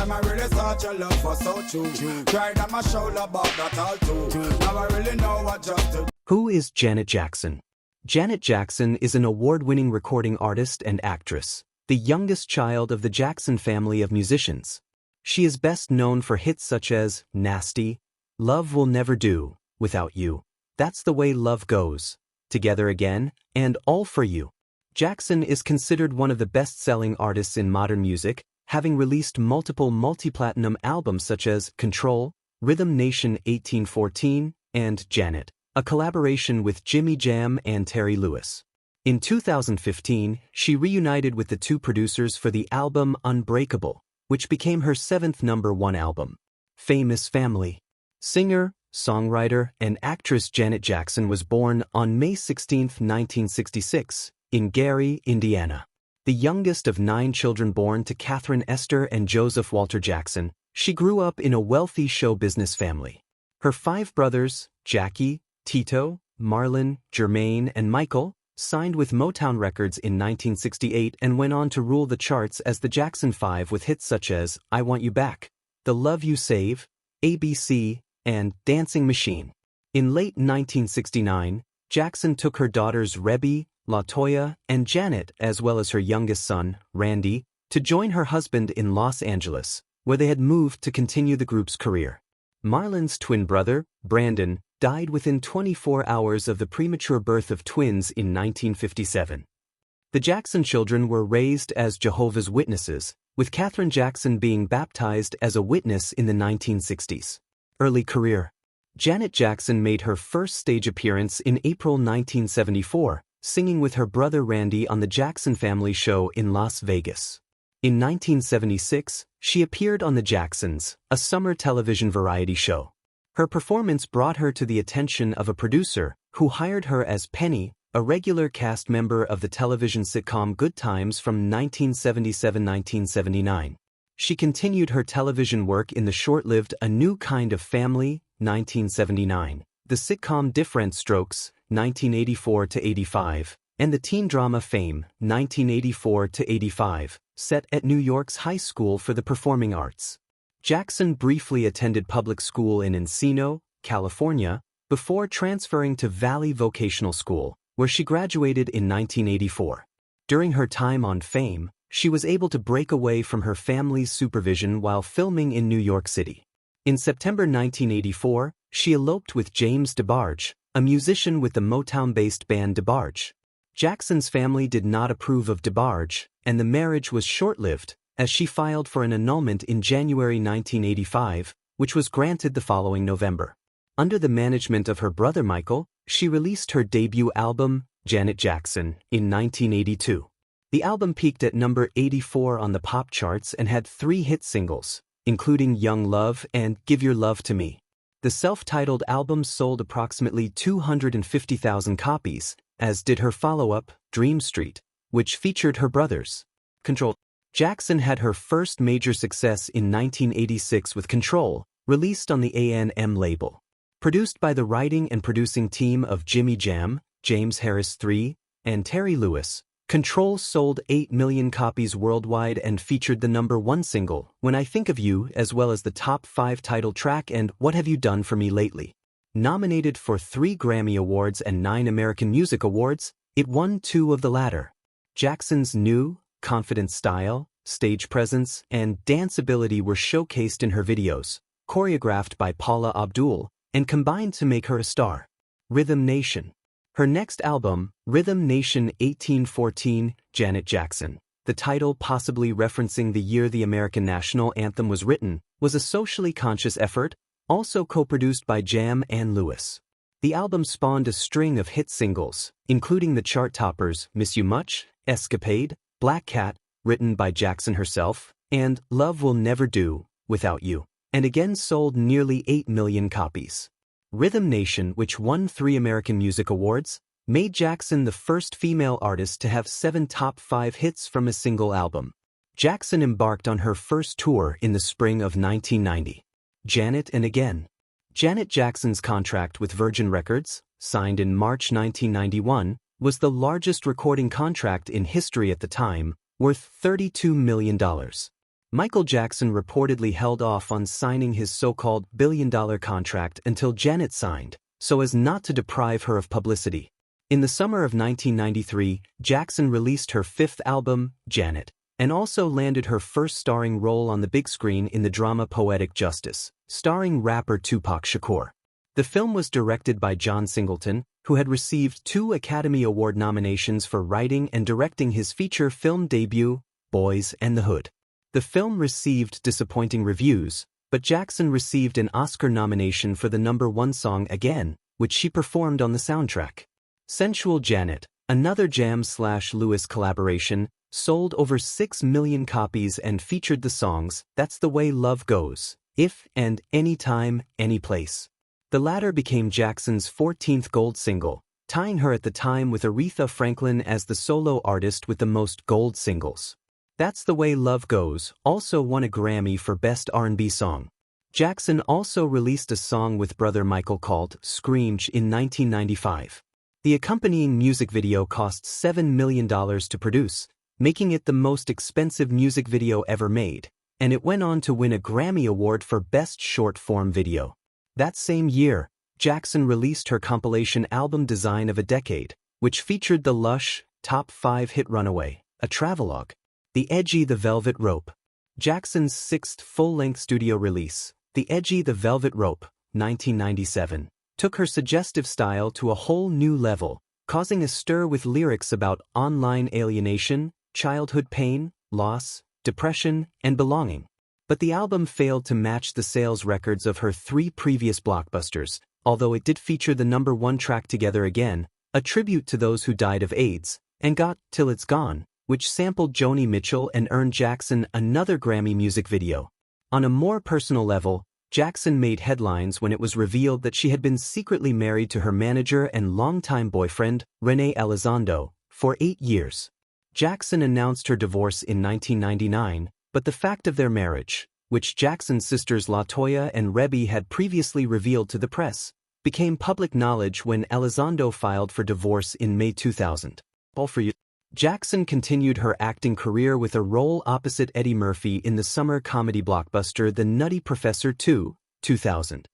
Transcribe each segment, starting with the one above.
time I really thought your love was so true. Cried on my shoulder about that all too. Now I really know what just to do. Who is Janet Jackson? Janet Jackson is an award-winning recording artist and actress, the youngest child of the Jackson family of musicians. She is best known for hits such as Nasty, Love Will Never Do, Without You, That's the Way Love Goes, Together Again, and All For You. Jackson is considered one of the best-selling artists in modern music, having released multiple multi-platinum albums such as Control, Rhythm Nation 1814, and Janet, a collaboration with Jimmy Jam and Terry Lewis. In 2015, she reunited with the two producers for the album Unbreakable, which became her seventh #1 album. Famous family. Singer, songwriter, and actress Janet Jackson was born on May 16, 1966, in Gary, Indiana. The youngest of 9 children born to Katherine Esther and Joseph Walter Jackson, she grew up in a wealthy show business family. Her 5 brothers, Jackie, Tito, Marlon, Jermaine, and Michael, signed with Motown Records in 1968 and went on to rule the charts as the Jackson 5 with hits such as I Want You Back, The Love You Save, ABC, and Dancing Machine. In late 1969, Jackson took her daughters Rebby, LaToya, and Janet, as well as her youngest son, Randy, to join her husband in Los Angeles, where they had moved to continue the group's career. Marlon's twin brother, Brandon, died within 24 hours of the premature birth of twins in 1957. The Jackson children were raised as Jehovah's Witnesses, with Katherine Jackson being baptized as a witness in the 1960s. Early career. Janet Jackson made her first stage appearance in April 1974, singing with her brother Randy on the Jackson Family Show in Las Vegas. In 1976, she appeared on The Jacksons, a summer television variety show. Her performance brought her to the attention of a producer, who hired her as Penny, a regular cast member of the television sitcom Good Times from 1977-1979. She continued her television work in the short-lived A New Kind of Family, 1979, the sitcom Different Strokes, 1984-85, and the teen drama Fame, 1984-85, set at New York's High School for the Performing Arts. Jackson briefly attended public school in Encino, California, before transferring to Valley Vocational School, where she graduated in 1984. During her time on Fame, she was able to break away from her family's supervision while filming in New York City. In September 1984, she eloped with James DeBarge, a musician with the Motown-based band DeBarge. Jackson's family did not approve of DeBarge, and the marriage was short-lived, as she filed for an annulment in January 1985, which was granted the following November. Under the management of her brother Michael, she released her debut album, Janet Jackson, in 1982. The album peaked at number 84 on the pop charts and had 3 hit singles, including Young Love and Give Your Love to Me. The self-titled album sold approximately 250,000 copies, as did her follow-up, Dream Street, which featured her brothers. Control. Jackson had her first major success in 1986 with Control, released on the A&M label. Produced by the writing and producing team of Jimmy Jam, James Harris III, and Terry Lewis, Control sold 8 million copies worldwide and featured the #1 single, When I Think of You, as well as the top 5 title track and What Have You Done for Me Lately. Nominated for 3 Grammy Awards and 9 American Music Awards, it won 2 of the latter. Jackson's new, confident style, stage presence, and dance ability were showcased in her videos, choreographed by Paula Abdul, and combined to make her a star. Rhythm Nation. Her next album, Rhythm Nation 1814, Janet Jackson, the title possibly referencing the year the American national anthem was written, was a socially conscious effort, also co-produced by Jam and Lewis. The album spawned a string of hit singles, including the chart toppers Miss You Much, Escapade, Black Cat, written by Jackson herself, and Love Will Never Do, Without You, and again sold nearly 8 million copies. Rhythm Nation, which won 3 American Music Awards, made Jackson the first female artist to have 7 top 5 hits from a single album. Jackson embarked on her first tour in the spring of 1990. Janet and Again. Janet Jackson's contract with Virgin Records, signed in March 1991, was the largest recording contract in history at the time, worth $32 million. Michael Jackson reportedly held off on signing his so-called billion-dollar contract until Janet signed, so as not to deprive her of publicity. In the summer of 1993, Jackson released her fifth album, Janet, and also landed her first starring role on the big screen in the drama Poetic Justice, starring rapper Tupac Shakur. The film was directed by John Singleton, who had received 2 Academy Award nominations for writing and directing his feature film debut, Boys and the Hood. The film received disappointing reviews, but Jackson received an Oscar nomination for the #1 song Again, which she performed on the soundtrack. Sensual Janet, another Jam/Lewis collaboration, sold over 6 million copies and featured the songs That's the Way Love Goes, If and Anytime, Anyplace. The latter became Jackson's 14th gold single, tying her at the time with Aretha Franklin as the solo artist with the most gold singles. That's the Way Love Goes also won a Grammy for Best R&B Song. Jackson also released a song with brother Michael called Scream in 1995. The accompanying music video cost $7 million to produce, making it the most expensive music video ever made, and it went on to win a Grammy Award for Best Short-Form Video. That same year, Jackson released her compilation album Design of a Decade, which featured the lush, top 5 hit Runaway, a travelogue. The Edgy the Velvet Rope. Jackson's 6th full-length studio release, The Edgy the Velvet Rope, 1997. Took her suggestive style to a whole new level, causing a stir with lyrics about online alienation, childhood pain, loss, depression, and belonging. But the album failed to match the sales records of her 3 previous blockbusters, although it did feature the #1 track Together Again, a tribute to those who died of AIDS, and got Till It's Gone, which sampled Joni Mitchell and earned Jackson another Grammy music video. On a more personal level, Jackson made headlines when it was revealed that she had been secretly married to her manager and longtime boyfriend, Rene Elizondo, for 8 years. Jackson announced her divorce in 1999, but the fact of their marriage, which Jackson's sisters LaToya and Rebby had previously revealed to the press, became public knowledge when Elizondo filed for divorce in May 2000. All for you. Jackson continued her acting career with a role opposite Eddie Murphy in the summer comedy blockbuster The Nutty Professor 2, 2000.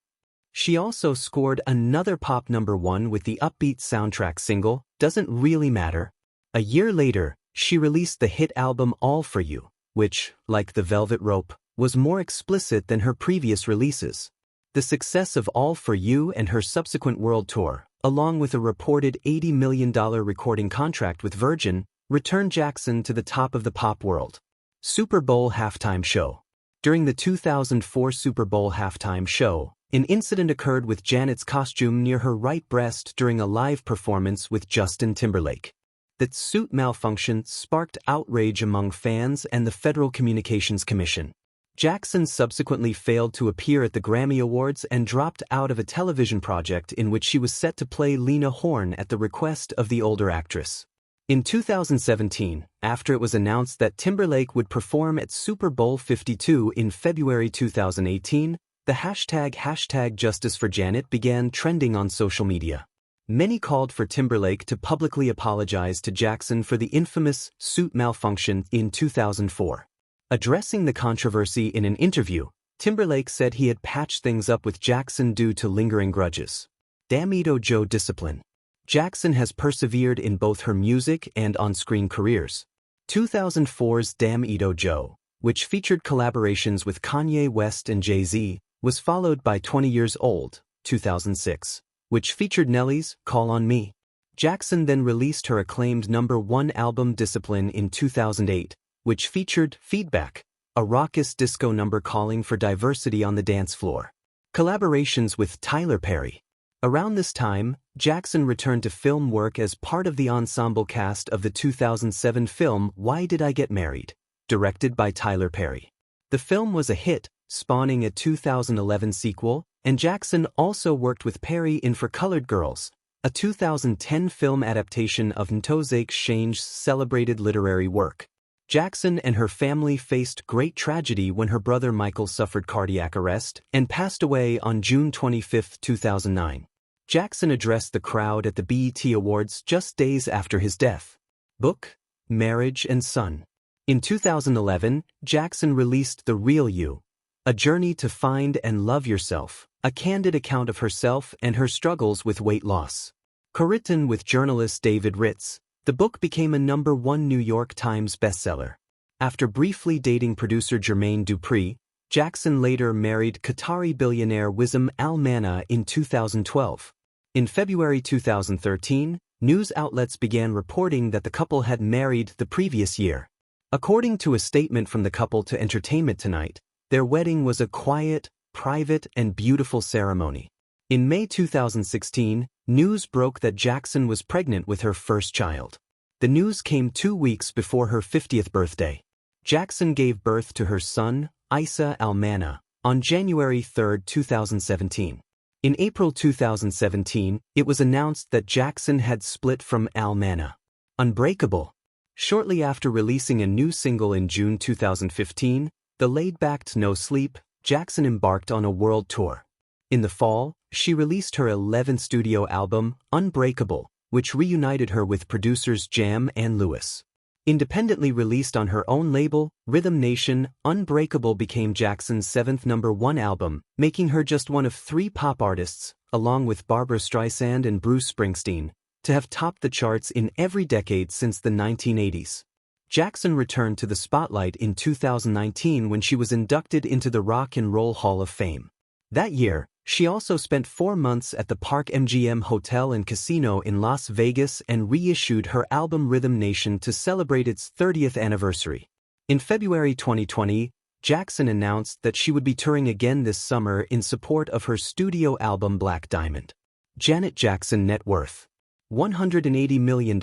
She also scored another pop #1 with the upbeat soundtrack single, Doesn't Really Matter. A year later, she released the hit album All For You, which, like The Velvet Rope, was more explicit than her previous releases. The success of All For You and her subsequent world tour, along with a reported $80 million recording contract with Virgin, returned Jackson to the top of the pop world. Super Bowl halftime show. During the 2004 Super Bowl halftime show, an incident occurred with Janet's costume near her right breast during a live performance with Justin Timberlake. That suit malfunction sparked outrage among fans and the Federal Communications Commission. Jackson subsequently failed to appear at the Grammy Awards and dropped out of a television project in which she was set to play Lena Horne at the request of the older actress. In 2017, after it was announced that Timberlake would perform at Super Bowl 52 in February 2018, the hashtag Justice for Janet began trending on social media. Many called for Timberlake to publicly apologize to Jackson for the infamous suit malfunction in 2004. Addressing the controversy in an interview, Timberlake said he had patched things up with Jackson due to lingering grudges. Damita Joe discipline. Jackson has persevered in both her music and on-screen careers. 2004's Damita Joe, which featured collaborations with Kanye West and Jay-Z, was followed by 20 Years Old, 2006, which featured Nelly's Call on Me. Jackson then released her acclaimed #1 album Discipline in 2008, which featured Feedback, a raucous disco number calling for diversity on the dance floor. Collaborations with Tyler Perry. Around this time, Jackson returned to film work as part of the ensemble cast of the 2007 film Why Did I Get Married?, directed by Tyler Perry. The film was a hit, spawning a 2011 sequel, and Jackson also worked with Perry in For Colored Girls, a 2010 film adaptation of Ntozake Shange's celebrated literary work. Jackson and her family faced great tragedy when her brother Michael suffered cardiac arrest and passed away on June 25, 2009. Jackson addressed the crowd at the BET Awards just days after his death. Book, Marriage and Son. In 2011, Jackson released The Real You, A Journey to Find and Love Yourself, a candid account of herself and her struggles with weight loss. Co-written with journalist David Ritz, the book became a #1 New York Times bestseller. After briefly dating producer Jermaine Dupri, Jackson later married Qatari billionaire Wissam Al Manna in 2012. In February 2013, news outlets began reporting that the couple had married the previous year. According to a statement from the couple to Entertainment Tonight, their wedding was a quiet, private, and beautiful ceremony. In May 2016, news broke that Jackson was pregnant with her first child. The news came 2 weeks before her 50th birthday. Jackson gave birth to her son, Isa Al Manna, on January 3, 2017. In April 2017, it was announced that Jackson had split from Al Manna. Unbreakable. Shortly after releasing a new single in June 2015, the laid-back No Sleep, Jackson embarked on a world tour. In the fall, she released her 11th studio album, Unbreakable, which reunited her with producers Jam and Lewis. Independently released on her own label, Rhythm Nation, Unbreakable became Jackson's 7th #1 album, making her just one of 3 pop artists, along with Barbra Streisand and Bruce Springsteen, to have topped the charts in every decade since the 1980s. Jackson returned to the spotlight in 2019 when she was inducted into the Rock and Roll Hall of Fame. That year, she also spent 4 months at the Park MGM Hotel and Casino in Las Vegas and reissued her album Rhythm Nation to celebrate its 30th anniversary. In February 2020, Jackson announced that she would be touring again this summer in support of her studio album Black Diamond. Janet Jackson net worth: $180 million.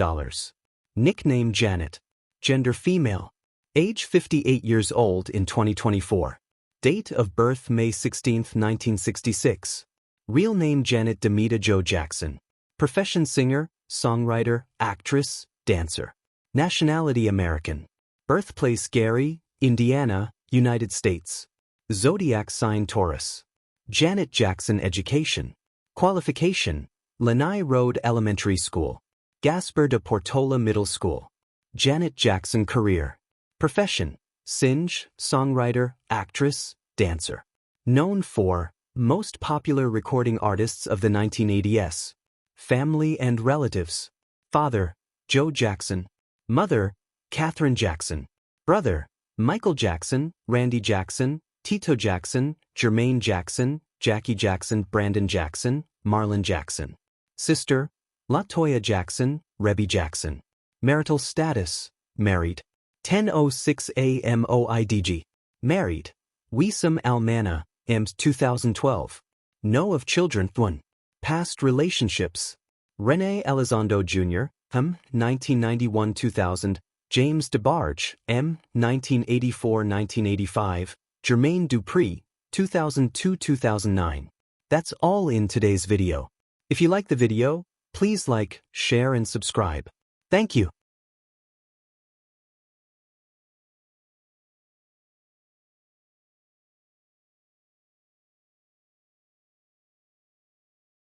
Nickname Janet. Gender female. Age 58 years old in 2024. Date of birth May 16, 1966. Real name Janet Damita Jo Jackson. Profession singer, songwriter, actress, dancer. Nationality American. Birthplace Gary, Indiana, United States. Zodiac sign Taurus. Janet Jackson education. Qualification: Lanai Road Elementary School. Gaspar de Portola Middle School. Janet Jackson career. Profession: Singe, songwriter, actress, dancer. Known for most popular recording artists of the 1980s. Family and relatives: father, Joe Jackson. Mother, Katherine Jackson. Brother, Michael Jackson, Randy Jackson, Tito Jackson, Jermaine Jackson, Jackie Jackson, Brandon Jackson, Marlon Jackson. Sister, LaToya Jackson, Rebby Jackson. Marital status: married. 10:06 a.m. OIDG. Married. Wissam Al Manna, EMS 2012. Know of children 1. Past relationships: Rene Elizondo Jr., 1991-2000, James DeBarge, M. 1984-1985, Jermaine Dupri, 2002-2009. That's all in today's video. If you like the video, please like, share and subscribe. Thank you.